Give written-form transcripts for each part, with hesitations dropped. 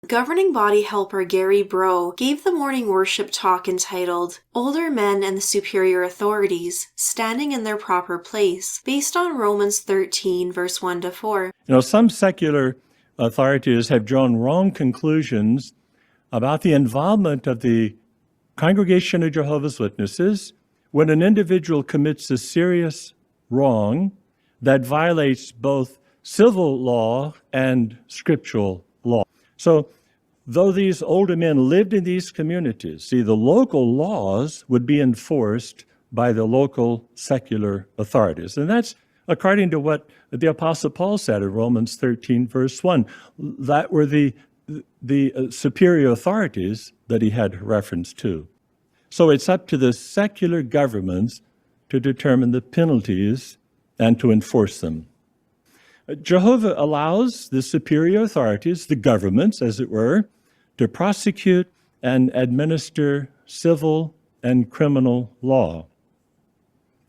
governing body helper Gary Breaux gave the morning worship talk entitled Older Men and the Superior Authorities, Standing in Their Proper Place, based on Romans 13, verse 1-4. Some secular authorities have drawn wrong conclusions about the involvement of the Congregation of Jehovah's Witnesses when an individual commits a serious wrong that violates both civil law and scriptural law. So, though these older men lived in these communities, the local laws would be enforced by the local secular authorities. And that's according to what the Apostle Paul said in Romans 13, verse 1. That were the superior authorities that he had reference to. So it's up to the secular governments to determine the penalties and to enforce them. Jehovah allows the superior authorities, the governments, as it were, to prosecute and administer civil and criminal law.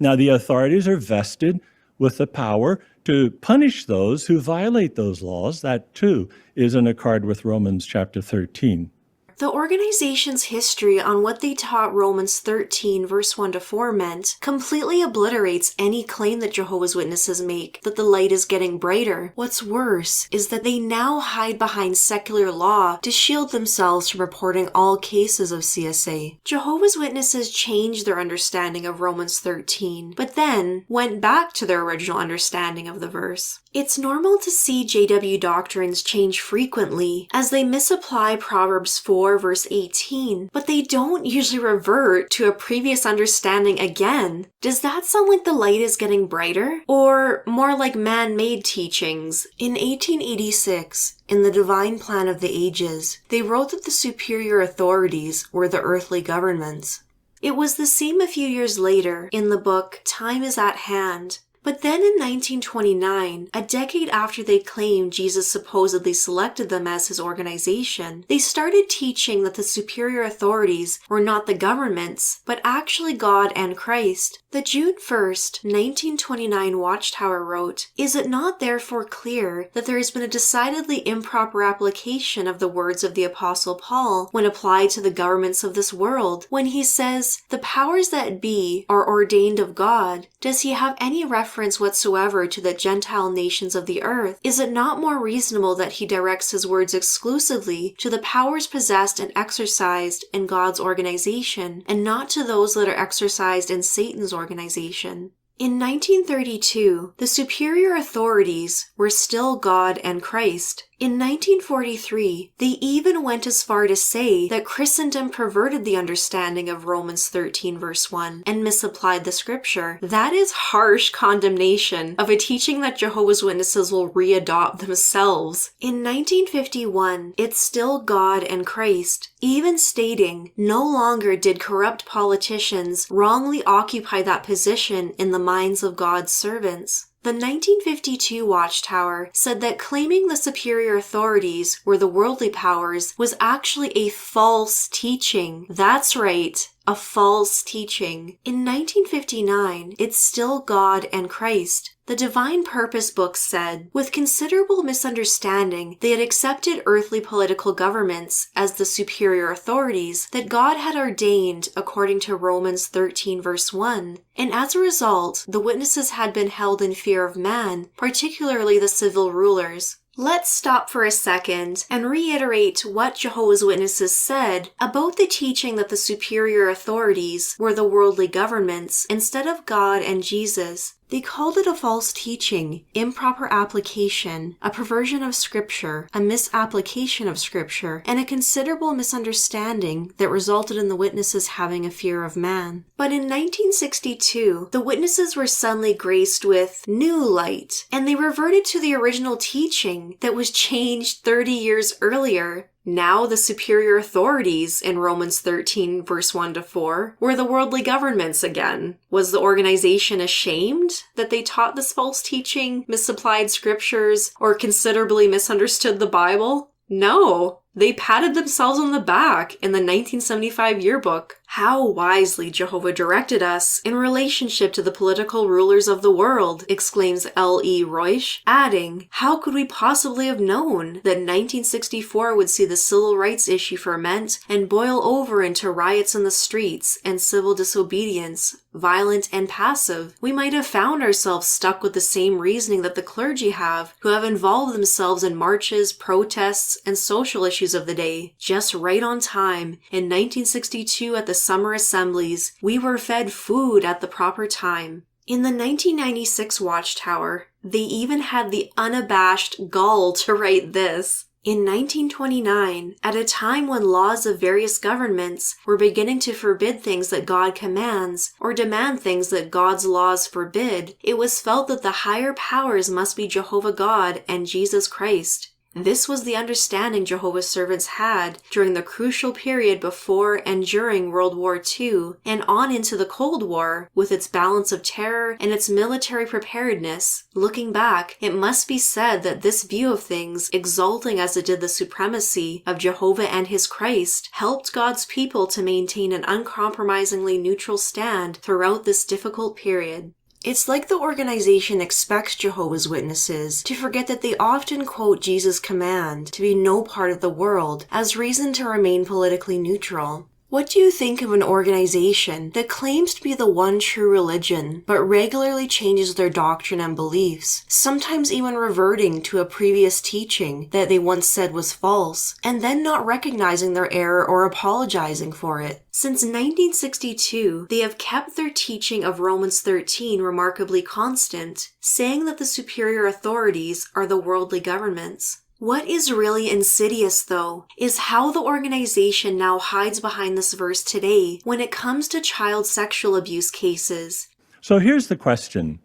Now, the authorities are vested with the power to punish those who violate those laws. That, too, is in accord with Romans chapter 13. The organization's history on what they taught Romans 13, verse 1-4 meant completely obliterates any claim that Jehovah's Witnesses make that the light is getting brighter. What's worse is that they now hide behind secular law to shield themselves from reporting all cases of CSA. Jehovah's Witnesses changed their understanding of Romans 13, but then went back to their original understanding of the verse. It's normal to see JW doctrines change frequently as they misapply Proverbs 4, verse 18, but they don't usually revert to a previous understanding again. Does that sound like the light is getting brighter? Or more like man-made teachings? In 1886, in the Divine Plan of the Ages, they wrote that the superior authorities were the earthly governments. It was the same a few years later in the book Time is at Hand. But then in 1929, a decade after they claimed Jesus supposedly selected them as his organization, they started teaching that the superior authorities were not the governments, but actually God and Christ. The June 1st, 1929 Watchtower wrote, "Is it not therefore clear that there has been a decidedly improper application of the words of the Apostle Paul when applied to the governments of this world? When he says, 'The powers that be are ordained of God,' does he have any reference whatsoever to the Gentile nations of the earth? Is it not more reasonable that he directs his words exclusively to the powers possessed and exercised in God's organization, and not to those that are exercised in Satan's organization?" In 1932, the superior authorities were still God and Christ. In 1943, they even went as far to say that Christendom perverted the understanding of Romans 13 verse 1 and misapplied the scripture. That is harsh condemnation of a teaching that Jehovah's Witnesses will readopt themselves. In 1951, it's still God and Christ, even stating no longer did corrupt politicians wrongly occupy that position in the minds of God's servants. The 1952 Watchtower said that claiming the superior authorities were the worldly powers was actually a false teaching. That's right, a false teaching. In 1959, it's still God and Christ. The Divine Purpose book said, with considerable misunderstanding, they had accepted earthly political governments as the superior authorities that God had ordained according to Romans 13 verse 1. And as a result, the witnesses had been held in fear of man, particularly the civil rulers. Let's stop for a second and reiterate what Jehovah's Witnesses said about the teaching that the superior authorities were the worldly governments instead of God and Jesus. They called it a false teaching, improper application, a perversion of Scripture, a misapplication of Scripture, and a considerable misunderstanding that resulted in the witnesses having a fear of man. But in 1962, the witnesses were suddenly graced with new light, and they reverted to the original teaching that was changed 30 years earlier. Now the superior authorities in Romans 13 verse 1-4 were the worldly governments again. Was the organization ashamed that they taught this false teaching, misapplied scriptures, or considerably misunderstood the Bible? No. They patted themselves on the back in the 1975 yearbook. How wisely Jehovah directed us in relationship to the political rulers of the world, exclaims L.E. Reusch, adding, how could we possibly have known that 1964 would see the civil rights issue ferment and boil over into riots in the streets and civil disobedience, violent and passive? We might have found ourselves stuck with the same reasoning that the clergy have, who have involved themselves in marches, protests, and social issues of the day. Just right on time, in 1962 at the summer assemblies, we were fed food at the proper time. In the 1996 Watchtower, they even had the unabashed gall to write this. In 1929, at a time when laws of various governments were beginning to forbid things that God commands, or demand things that God's laws forbid, it was felt that the higher powers must be Jehovah God and Jesus Christ. This was the understanding Jehovah's servants had during the crucial period before and during World War II and on into the Cold War, with its balance of terror and its military preparedness. Looking back, it must be said that this view of things, exalting as it did the supremacy of Jehovah and his Christ, helped God's people to maintain an uncompromisingly neutral stand throughout this difficult period. It's like the organization expects Jehovah's Witnesses to forget that they often quote Jesus' command to be no part of the world as reason to remain politically neutral. What do you think of an organization that claims to be the one true religion, but regularly changes their doctrine and beliefs, sometimes even reverting to a previous teaching that they once said was false, and then not recognizing their error or apologizing for it? Since 1962, they have kept their teaching of Romans 13 remarkably constant, saying that the superior authorities are the worldly governments. What is really insidious, though, is how the organization now hides behind this verse today when it comes to child sexual abuse cases. So here's the question.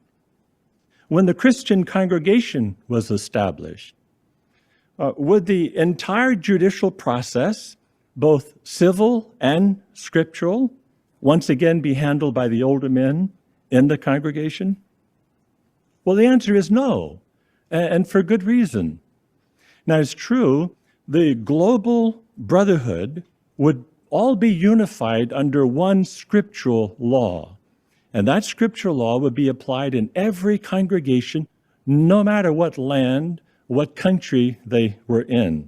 When the Christian congregation was established, would the entire judicial process, both civil and scriptural, once again be handled by the older men in the congregation? Well, the answer is no, and for good reason. Now, it's true, the global brotherhood would all be unified under one scriptural law, and that scriptural law would be applied in every congregation, no matter what land, what country they were in.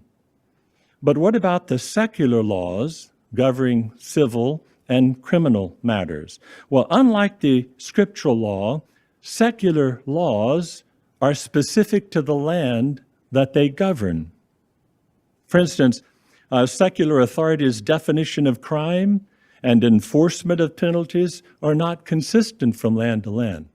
But what about the secular laws governing civil and criminal matters? Well, unlike the scriptural law, secular laws are specific to the land that they govern. For instance, secular authorities' definition of crime and enforcement of penalties are not consistent from land to land.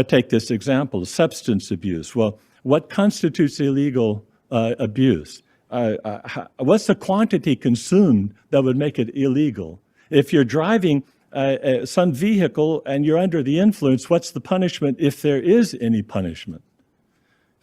Take this example, substance abuse. Well, what constitutes illegal abuse? What's the quantity consumed that would make it illegal? If you're driving some vehicle and you're under the influence, what's the punishment if there is any punishment?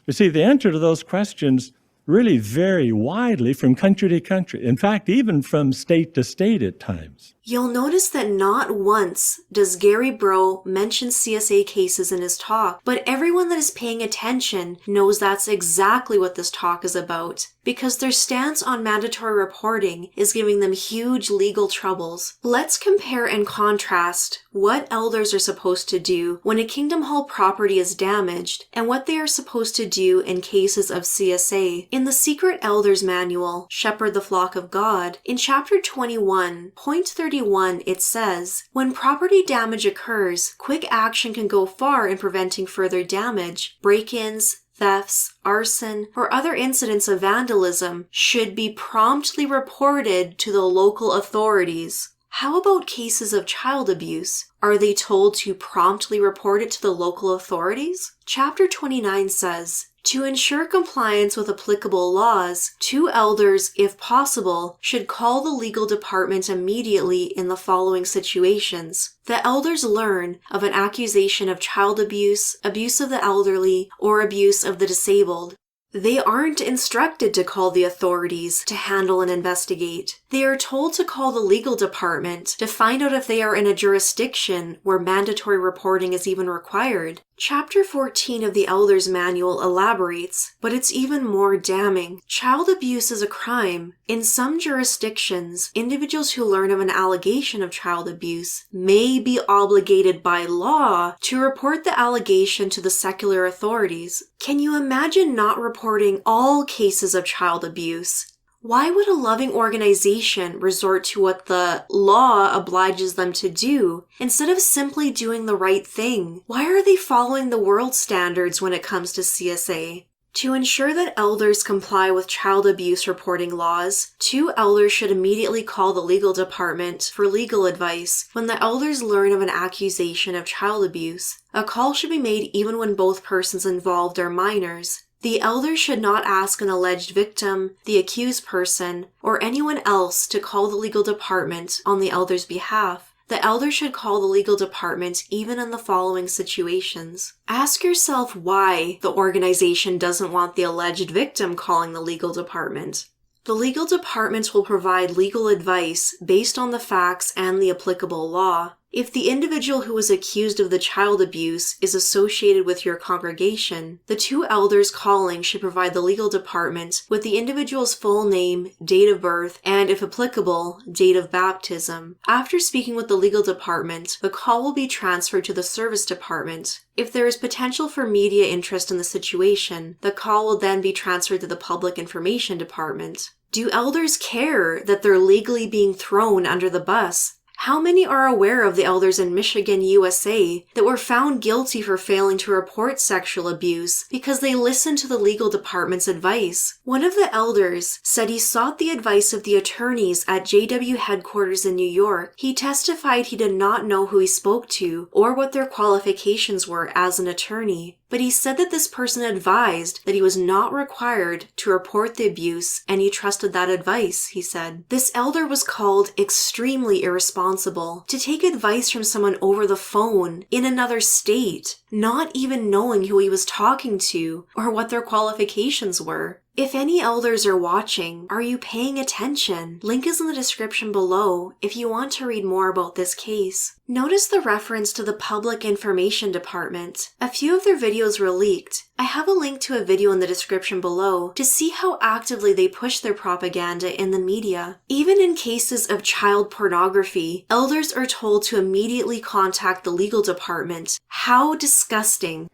You see, the answer to those questions really vary widely from country to country. In fact, even from state to state at times. You'll notice that not once does Gary Breaux mention CSA cases in his talk, but everyone that is paying attention knows that's exactly what this talk is about, because their stance on mandatory reporting is giving them huge legal troubles. Let's compare and contrast what elders are supposed to do when a Kingdom Hall property is damaged and what they are supposed to do in cases of CSA. In the Secret Elders Manual, Shepherd the Flock of God, in chapter 21, point 31, it says, when property damage occurs, quick action can go far in preventing further damage. Break-ins, thefts, arson, or other incidents of vandalism should be promptly reported to the local authorities. How about cases of child abuse? Are they told to promptly report it to the local authorities? Chapter 29 says, to ensure compliance with applicable laws, 2 elders, if possible, should call the legal department immediately in the following situations. The elders learn of an accusation of child abuse, abuse of the elderly, or abuse of the disabled. They aren't instructed to call the authorities to handle and investigate. They are told to call the legal department to find out if they are in a jurisdiction where mandatory reporting is even required. Chapter 14 of the Elders Manual elaborates, but it's even more damning. Child abuse is a crime. In some jurisdictions, individuals who learn of an allegation of child abuse may be obligated by law to report the allegation to the secular authorities. Can you imagine not reporting all cases of child abuse? Why would a loving organization resort to what the law obliges them to do instead of simply doing the right thing? Why are they following the world standards when it comes to CSA? To ensure that elders comply with child abuse reporting laws, 2 elders should immediately call the legal department for legal advice when the elders learn of an accusation of child abuse. A call should be made even when both persons involved are minors. The elder should not ask an alleged victim, the accused person, or anyone else to call the legal department on the elder's behalf. The elder should call the legal department even in the following situations. Ask yourself why the organization doesn't want the alleged victim calling the legal department. The legal department will provide legal advice based on the facts and the applicable law. If the individual who is accused of the child abuse is associated with your congregation, the 2 elders calling should provide the legal department with the individual's full name, date of birth, and, if applicable, date of baptism. After speaking with the legal department, the call will be transferred to the service department. If there is potential for media interest in the situation, the call will then be transferred to the public information department. Do elders care that they're legally being thrown under the bus? How many are aware of the elders in Michigan, USA, that were found guilty for failing to report sexual abuse because they listened to the legal department's advice? One of the elders said he sought the advice of the attorneys at JW headquarters in New York. He testified he did not know who he spoke to or what their qualifications were as an attorney. But he said that this person advised that he was not required to report the abuse, and he trusted that advice, he said. This elder was called extremely irresponsible to take advice from someone over the phone in another state, not even knowing who he was talking to or what their qualifications were. If any elders are watching, are you paying attention? Link is in the description below if you want to read more about this case. Notice the reference to the Public Information Department. A few of their videos were leaked. I have a link to a video in the description below to see how actively they push their propaganda in the media. Even in cases of child pornography, elders are told to immediately contact the legal department. How disgusting.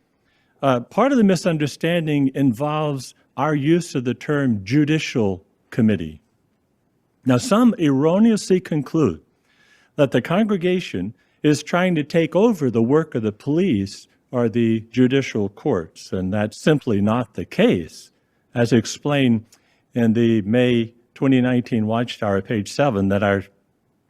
Part of the misunderstanding involves our use of the term judicial committee. Now, some erroneously conclude that the congregation is trying to take over the work of the police or the judicial courts, and that's simply not the case, as explained in the May 2019 Watchtower, page 7, that our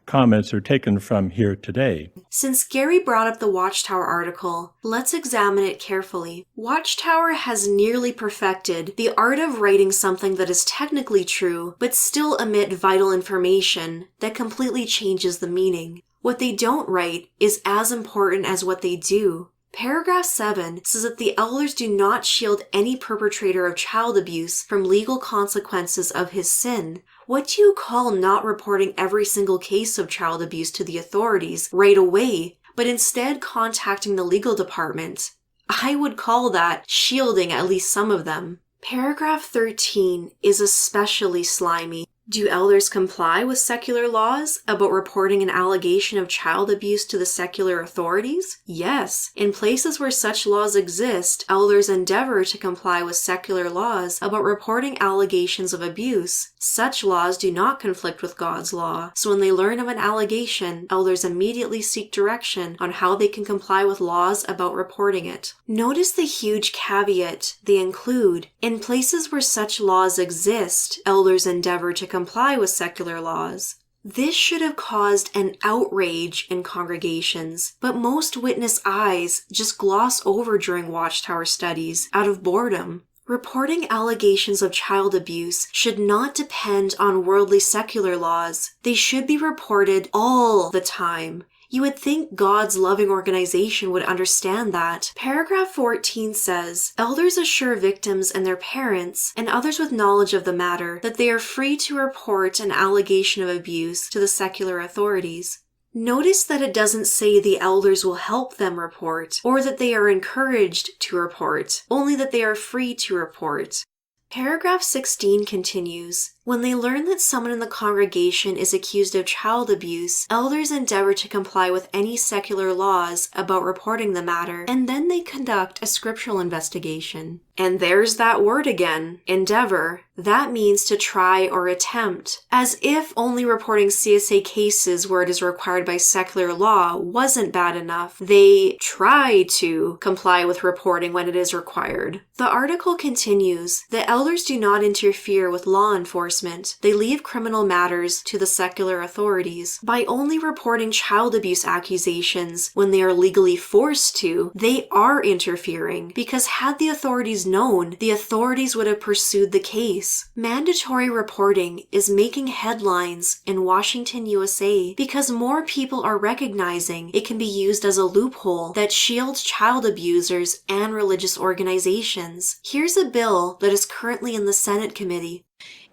comments are taken from here today. Since Gary brought up the Watchtower article, let's examine it carefully. Watchtower has nearly perfected the art of writing something that is technically true, but still omit vital information that completely changes the meaning. What they don't write is as important as what they do. Paragraph 7 says that the elders do not shield any perpetrator of child abuse from legal consequences of his sin. What do you call not reporting every single case of child abuse to the authorities right away, but instead contacting the legal department? I would call that shielding at least some of them. Paragraph 13 is especially slimy. Do elders comply with secular laws about reporting an allegation of child abuse to the secular authorities? Yes. In places where such laws exist, elders endeavor to comply with secular laws about reporting allegations of abuse. Such laws do not conflict with God's law, so when they learn of an allegation, elders immediately seek direction on how they can comply with laws about reporting it. Notice the huge caveat they include. In places where such laws exist, elders endeavor to comply with secular laws. This should have caused an outrage in congregations, but most witness eyes just gloss over during Watchtower studies out of boredom. Reporting allegations of child abuse should not depend on worldly secular laws. They should be reported all the time. You would think God's loving organization would understand that. Paragraph 14 says, elders assure victims and their parents and others with knowledge of the matter that they are free to report an allegation of abuse to the secular authorities. Notice that it doesn't say the elders will help them report, or that they are encouraged to report, only that they are free to report. Paragraph 16 continues, when they learn that someone in the congregation is accused of child abuse, elders endeavor to comply with any secular laws about reporting the matter, and then they conduct a scriptural investigation. And there's that word again, endeavor. That means to try or attempt. As if only reporting CSA cases where it is required by secular law wasn't bad enough, they try to comply with reporting when it is required. The article continues, the elders do not interfere with law enforcement. They leave criminal matters to the secular authorities. By only reporting child abuse accusations when they are legally forced to, they are interfering, because had the authorities known, the authorities would have pursued the case. Mandatory reporting is making headlines in Washington, USA, because more people are recognizing it can be used as a loophole that shields child abusers and religious organizations. Here's a bill that is currently in the Senate committee.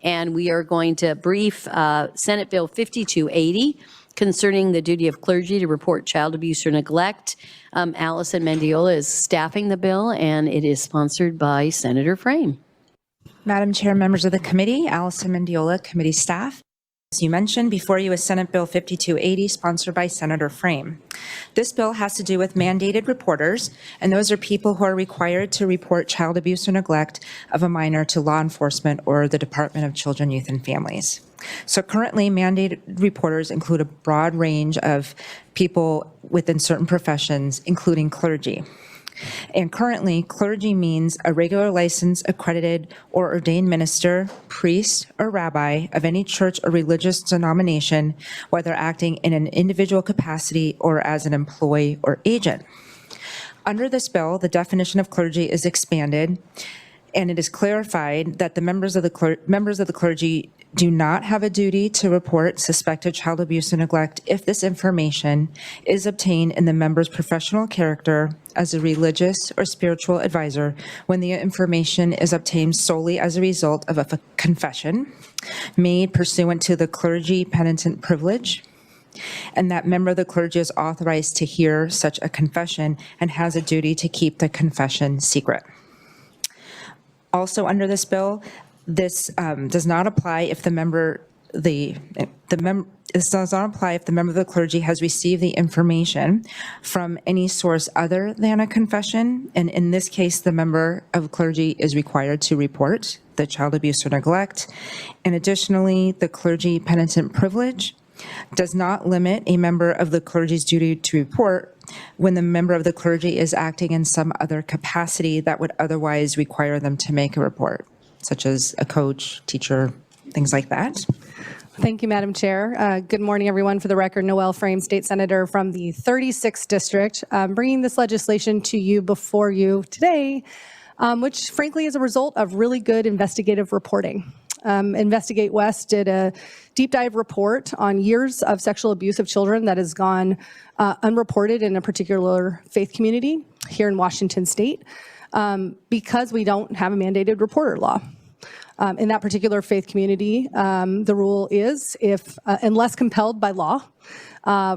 And we are going to brief Senate Bill 5280 concerning the duty of clergy to report child abuse or neglect. Allison Mendiola is staffing the bill, and it is sponsored by Senator Frame. Madam Chair, members of the committee, Allison Mendiola, committee staff. As you mentioned, before you is Senate Bill 5280, sponsored by Senator Frame. This bill has to do with mandated reporters, and those are people who are required to report child abuse or neglect of a minor to law enforcement or the Department of Children, Youth, and Families. So currently, mandated reporters include a broad range of people within certain professions, including clergy. And currently, clergy means a regular licensed, accredited, or ordained minister, priest, or rabbi of any church or religious denomination, whether acting in an individual capacity or as an employee or agent. Under this bill, the definition of clergy is expanded, and it is clarified that the members of the clergy do not have a duty to report suspected child abuse or neglect if this information is obtained in the member's professional character as a religious or spiritual advisor when the information is obtained solely as a result of a confession made pursuant to the clergy penitent privilege, and that member of the clergy is authorized to hear such a confession and has a duty to keep the confession secret. Also under this bill, this does not apply if the member of the clergy has received the information from any source other than a confession, and in this case, the member of clergy is required to report the child abuse or neglect. And additionally, the clergy penitent privilege does not limit a member of the clergy's duty to report when the member of the clergy is acting in some other capacity that would otherwise require them to make a report, such as a coach, teacher, things like that. Thank you, Madam Chair. Good morning, everyone. For the record, Noelle Frame, State Senator from the 36th District, bringing this legislation to you before you today, which frankly is a result of really good investigative reporting. Investigate West did a deep dive report on years of sexual abuse of children that has gone unreported in a particular faith community here in Washington State because we don't have a mandated reporter law. In that particular faith community, the rule is if, unless compelled by law,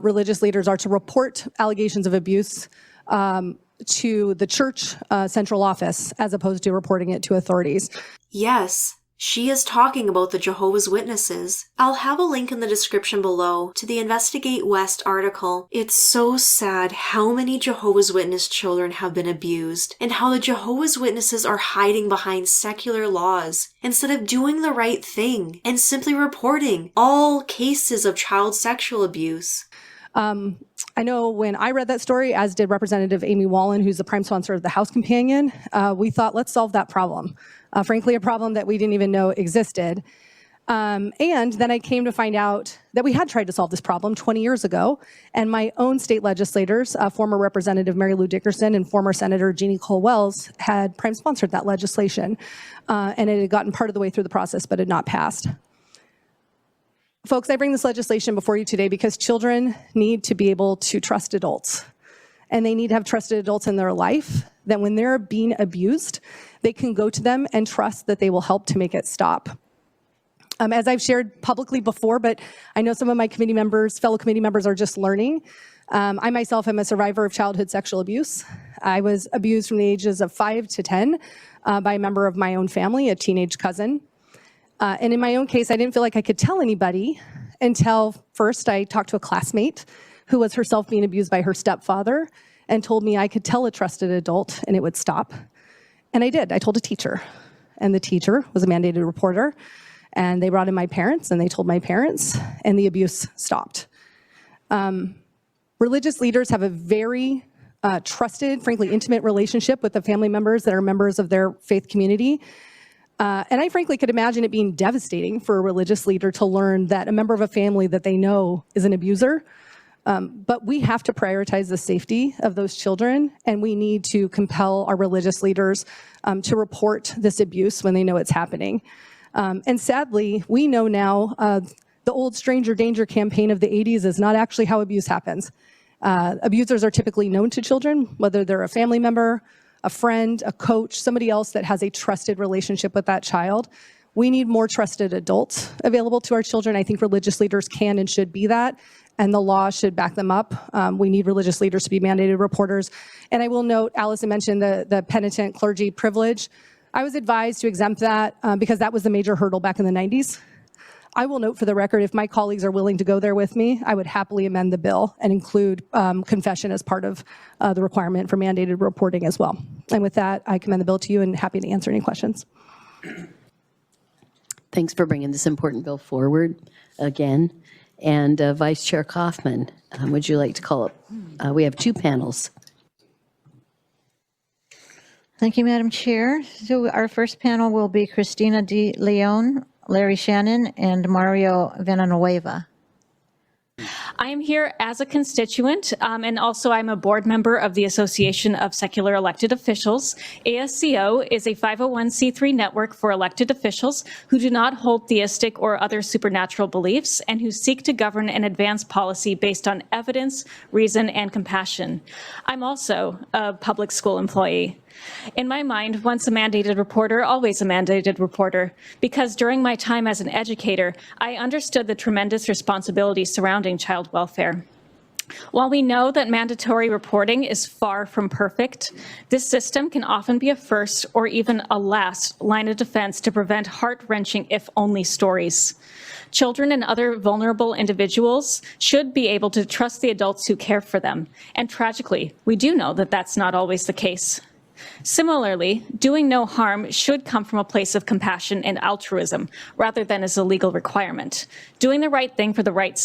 religious leaders are to report allegations of abuse to the church central office as opposed to reporting it to authorities. Yes. She is talking about the Jehovah's Witnesses. I'll have a link in the description below to the Investigate West article. It's so sad how many Jehovah's Witness children have been abused, and how the Jehovah's Witnesses are hiding behind secular laws instead of doing the right thing and simply reporting all cases of child sexual abuse. I know when I read that story, as did Representative Amy Wallen, who's the prime sponsor of the House Companion, we thought, let's solve that problem. Frankly, a problem that we didn't even know existed. And then I came to find out that we had tried to solve this problem 20 years ago, and my own state legislators, former Representative Mary Lou Dickerson and former Senator Jeannie Cole Wells, had prime sponsored that legislation. And it had gotten part of the way through the process, but had not passed. Folks, I bring this legislation before you today because children need to be able to trust adults. And they need to have trusted adults in their life that when they're being abused, they can go to them and trust that they will help to make it stop. As I've shared publicly before, but I know some of my fellow committee members are just learning. I myself am a survivor of childhood sexual abuse. I was abused from the ages of 5 to 10 by a member of my own family, a teenage cousin. And in my own case, I didn't feel like I could tell anybody until first I talked to a classmate who was herself being abused by her stepfather and told me I could tell a trusted adult and it would stop. And I did. I told a teacher. And the teacher was a mandated reporter. And they brought in my parents and they told my parents and the abuse stopped. Religious leaders have a very trusted, frankly, intimate relationship with the family members that are members of their faith community. And I frankly could imagine it being devastating for a religious leader to learn that a member of a family that they know is an abuser. But we have to prioritize the safety of those children, and we need to compel our religious leaders to report this abuse when they know it's happening. And sadly, we know now the old stranger danger campaign of the 80s is not actually how abuse happens. Abusers are typically known to children, whether they're a family member, a friend, a coach, somebody else that has a trusted relationship with that child. We need more trusted adults available to our children. I think religious leaders can and should be that, and the law should back them up. We need religious leaders to be mandated reporters. And I will note, Allison mentioned the penitent clergy privilege. I was advised to exempt that because that was the major hurdle back in the 90s. I will note for the record, if my colleagues are willing to go there with me, I would happily amend the bill and include confession as part of the requirement for mandated reporting as well. And with that, I commend the bill to you and happy to answer any questions. Thanks for bringing this important bill forward again. And Vice Chair Kaufman, would you like to call up? We have two panels. Thank you, Madam Chair. So our first panel will be Cristina De Leon, Larry Shannon, and Mario Villanueva. I am here as a constituent, and also I'm a board member of the Association of Secular Elected Officials. ASCO is a 501c3 network for elected officials who do not hold theistic or other supernatural beliefs and who seek to govern and advance policy based on evidence, reason, and compassion. I'm also a public school employee. In my mind, once a mandated reporter, always a mandated reporter, because during my time as an educator, I understood the tremendous responsibility surrounding child welfare. While we know that mandatory reporting is far from perfect, this system can often be a first or even a last line of defense to prevent heart-wrenching if-only stories. Children and other vulnerable individuals should be able to trust the adults who care for them, and tragically, we do know that that's not always the case. Similarly, doing no harm should come from a place of compassion and altruism rather than as a legal requirement. Doing the right thing for the right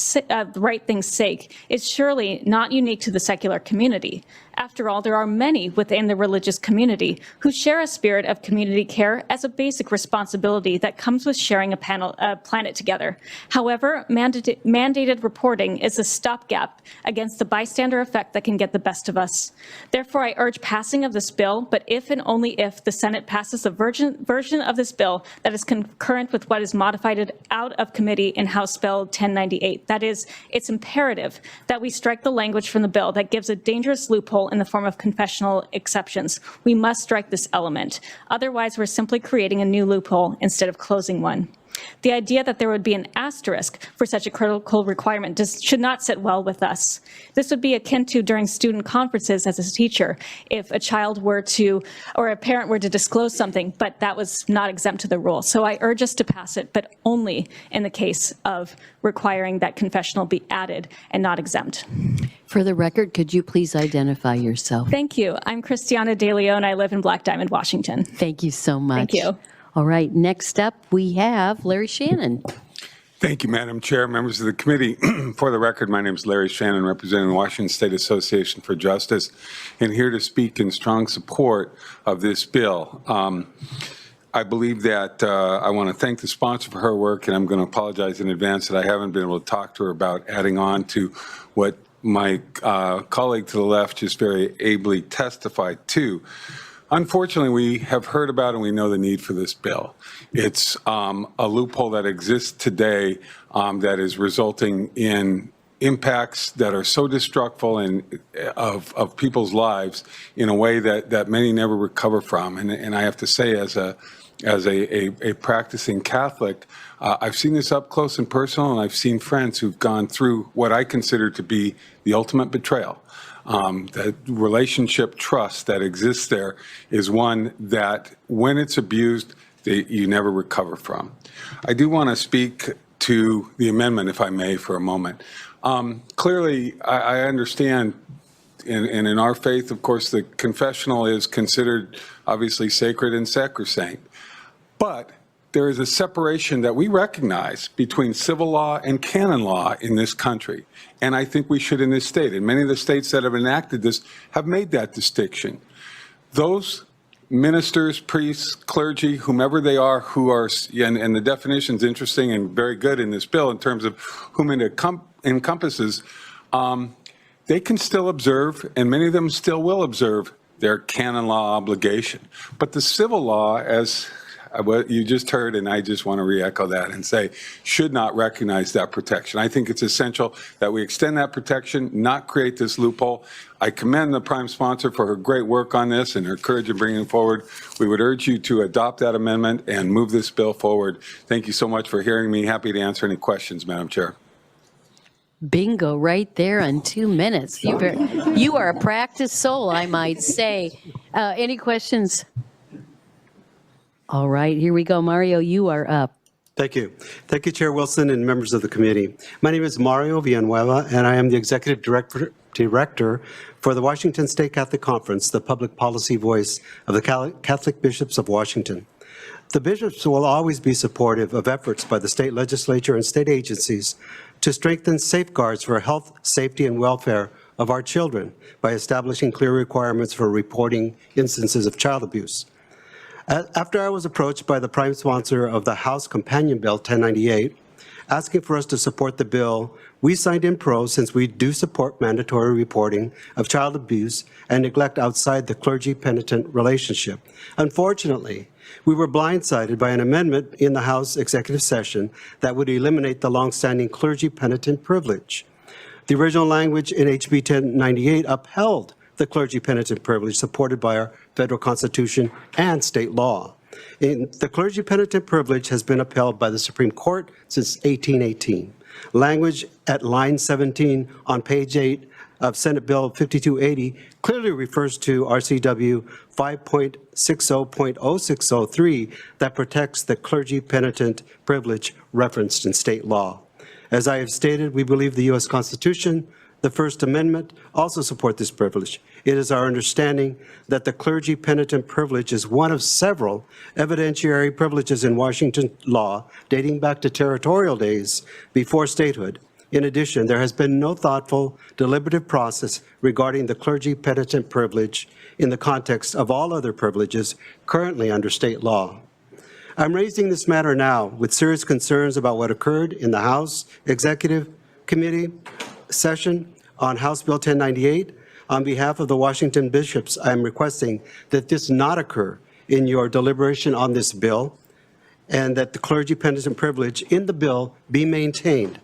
thing's sake is surely not unique to the secular community. After all, there are many within the religious community who share a spirit of community care as a basic responsibility that comes with sharing a planet together. However, mandated reporting is a stopgap against the bystander effect that can get the best of us. Therefore, I urge passing of this bill, but if and only if the Senate passes a version of this bill that is concurrent with what is modified out of committee in House Bill 1098. That is, it's imperative that we strike the language from the bill that gives a dangerous loophole in the form of confessional exceptions. We must strike this element. Otherwise, we're simply creating a new loophole instead of closing one. The idea that there would be an asterisk for such a critical requirement should not sit well with us. This would be akin to during student conferences as a teacher, if a child were to, or a parent were to disclose something, but that was not exempt to the rule. So I urge us to pass it, but only in the case of requiring that confessional be added and not exempt. For the record, could you please identify yourself? Thank you. I'm Cristina De Leon. I live in Black Diamond, Washington. Thank you so much. Thank you. All right, next up we have Larry Shannon. Thank you, Madam Chair, members of the committee. For the record, my name is Larry Shannon, representing the Washington State Association for Justice, and here to speak in strong support of this bill. I believe that I want to thank the sponsor for her work, and I'm going to apologize in advance that I haven't been able to talk to her about adding on to what my colleague to the left just very ably testified to. Unfortunately, we have heard about and we know the need for this bill. It's a loophole that exists today that is resulting in impacts that are so destructive and of people's lives in a way that many never recover from. And I have to say, as a practicing Catholic, I've seen this up close and personal, and I've seen friends who've gone through what I consider to be the ultimate betrayal. The relationship trust that exists there is one that, when it's abused, you never recover from. I do want to speak to the amendment, if I may, for a moment. Clearly, I understand, and in our faith, of course, the confessional is considered obviously sacred and sacrosanct. But there is a separation that we recognize between civil law and canon law in this country. And I think we should in this state. And many of the states that have enacted this have made that distinction. Those ministers, priests, clergy, whomever they are, who are, and the definition's interesting and very good in this bill in terms of whom it encompasses, they can still observe, and many of them still will observe, their canon law obligation. But the civil law, as what you just heard, and I just want to re-echo that and say, should not recognize that protection. I think it's essential that we extend that protection, not create this loophole. I commend the prime sponsor for her great work on this and her courage in bringing it forward. We would urge you to adopt that amendment and move this bill forward. Thank you so much for hearing me. Happy to answer any questions, Madam Chair. Bingo right there in 2 minutes. You are a practiced soul, I might say. Any questions? All right, here we go. Mario, you are up. Thank you. Thank you, Chair Wilson and members of the committee. My name is Mario Villanueva, and I am the Executive Director for the Washington State Catholic Conference, the public policy voice of the Catholic Bishops of Washington. The bishops will always be supportive of efforts by the state legislature and state agencies to strengthen safeguards for health, safety, and welfare of our children by establishing clear requirements for reporting instances of child abuse. After I was approached by the prime sponsor of the House Companion Bill 1098, asking for us to support the bill, we signed in pro since we do support mandatory reporting of child abuse and neglect outside the clergy-penitent relationship. Unfortunately, we were blindsided by an amendment in the House executive session that would eliminate the longstanding clergy-penitent privilege. The original language in HB 1098 upheld the clergy-penitent privilege supported by our federal constitution and state law. The clergy-penitent privilege has been upheld by the Supreme Court since 1818. Language at line 17 on page 8 of Senate Bill 5280 clearly refers to RCW 5.60.0603 that protects the clergy-penitent privilege referenced in state law. As I have stated, we believe the U.S. Constitution, the First Amendment also support this privilege. It is our understanding that the clergy-penitent privilege is one of several evidentiary privileges in Washington law dating back to territorial days before statehood. In addition, there has been no thoughtful, deliberative process regarding the clergy-penitent privilege in the context of all other privileges currently under state law. I'm raising this matter now with serious concerns about what occurred in the House Executive Committee session on House Bill 1098. On behalf of the Washington bishops, I am requesting that this not occur in your deliberation on this bill and that the clergy-penitent privilege in the bill be maintained.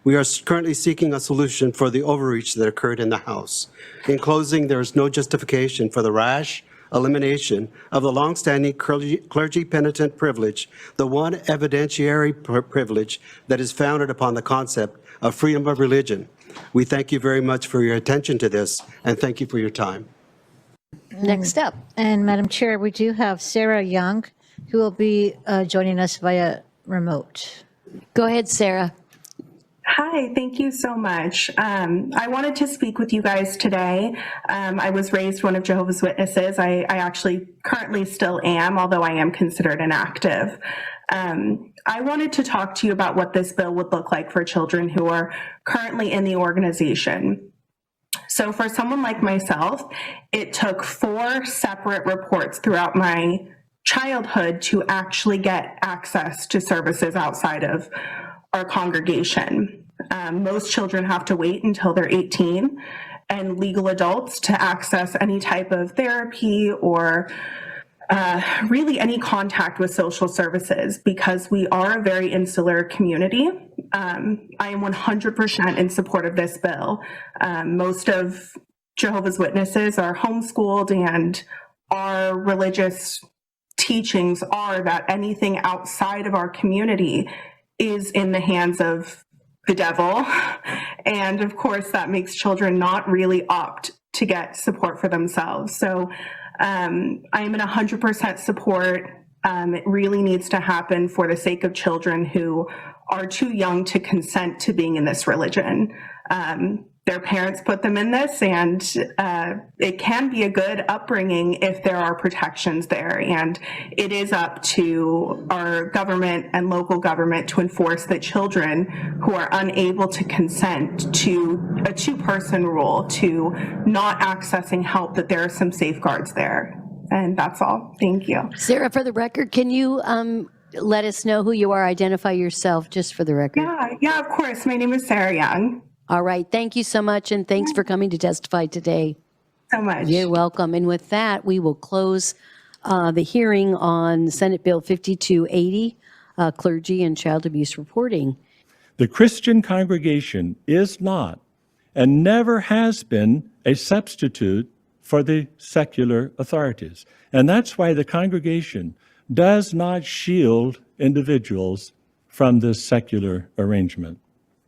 We are currently seeking a solution for the overreach that occurred in the House. In closing, there is no justification for the rash elimination of the longstanding clergy-penitent privilege, the one evidentiary privilege that is founded upon the concept of freedom of religion. We thank you very much for your attention to this, and thank you for your time. Next up. And Madam Chair, we do have Sarah Young, who will be joining us via remote. Go ahead, Sarah. Hi, thank you so much. I wanted to speak with you guys today. I was raised one of Jehovah's Witnesses. I actually currently still am, although I am considered inactive. I wanted to talk to you about what this bill would look like for children who are currently in the organization. So for someone like myself, it took 4 separate reports throughout my childhood to actually get access to services outside of our congregation. Most children have to wait until they're 18. and legal adults to access any type of therapy or really any contact with social services, because we are a very insular community. I am 100% in support of this bill. Most of Jehovah's Witnesses are homeschooled, and our religious teachings are that anything outside of our community is in the hands of the devil. And of course, that makes children not really opt to get support for themselves. So I am in 100% support. It really needs to happen for the sake of children who are too young to consent to being in this religion. Their parents put them in this, and it can be a good upbringing if there are protections there. And it is up to our government and local government to enforce that children who are unable to consent to a two-person rule, to not accessing help, that there are some safeguards there. And that's all. Thank you. Sarah, for the record, can you let us know who you are? Identify yourself just for the record. Yeah, of course. My name is Sarah Young. All right. Thank you so much, and thanks for coming to testify today. So much. You're welcome. And with that, we will close the hearing on Senate Bill 5280, clergy and child abuse reporting. The Christian congregation is not and never has been a substitute for the secular authorities. And that's why the congregation does not shield individuals from this secular arrangement.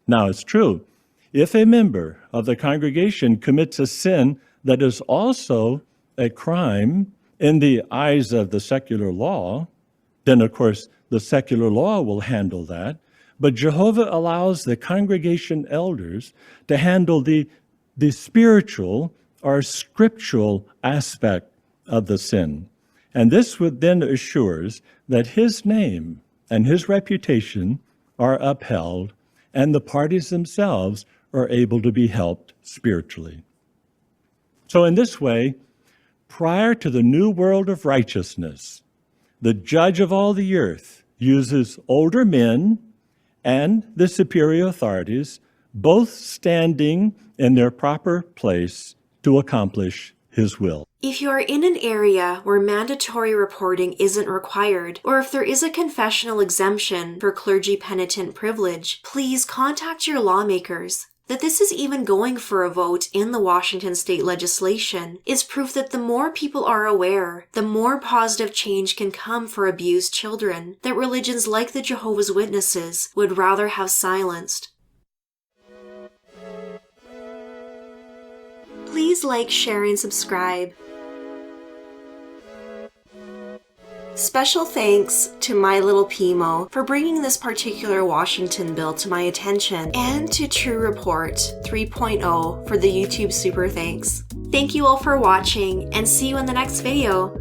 Now, it's true, if a member of the congregation commits a sin that is also a crime in the eyes of the secular law, then of course the secular law will handle that. But Jehovah allows the congregation elders to handle the spiritual or scriptural aspect of the sin. And this would then assures that his name and his reputation are upheld, and the parties themselves are able to be helped spiritually. So in this way, prior to the new world of righteousness, the judge of all the earth uses older men and the superior authorities, both standing in their proper place to accomplish his will. If you are in an area where mandatory reporting isn't required, or if there is a confessional exemption for clergy penitent privilege, please contact your lawmakers. That this is even going for a vote in the Washington state legislation is proof that the more people are aware, the more positive change can come for abused children that religions like the Jehovah's Witnesses would rather have silenced. Please like, share, and subscribe. Special thanks to My Little Pimo for bringing this particular Washington bill to my attention, and to True Report 3.0 for the YouTube super thanks. Thank you all for watching, and see you in the next video.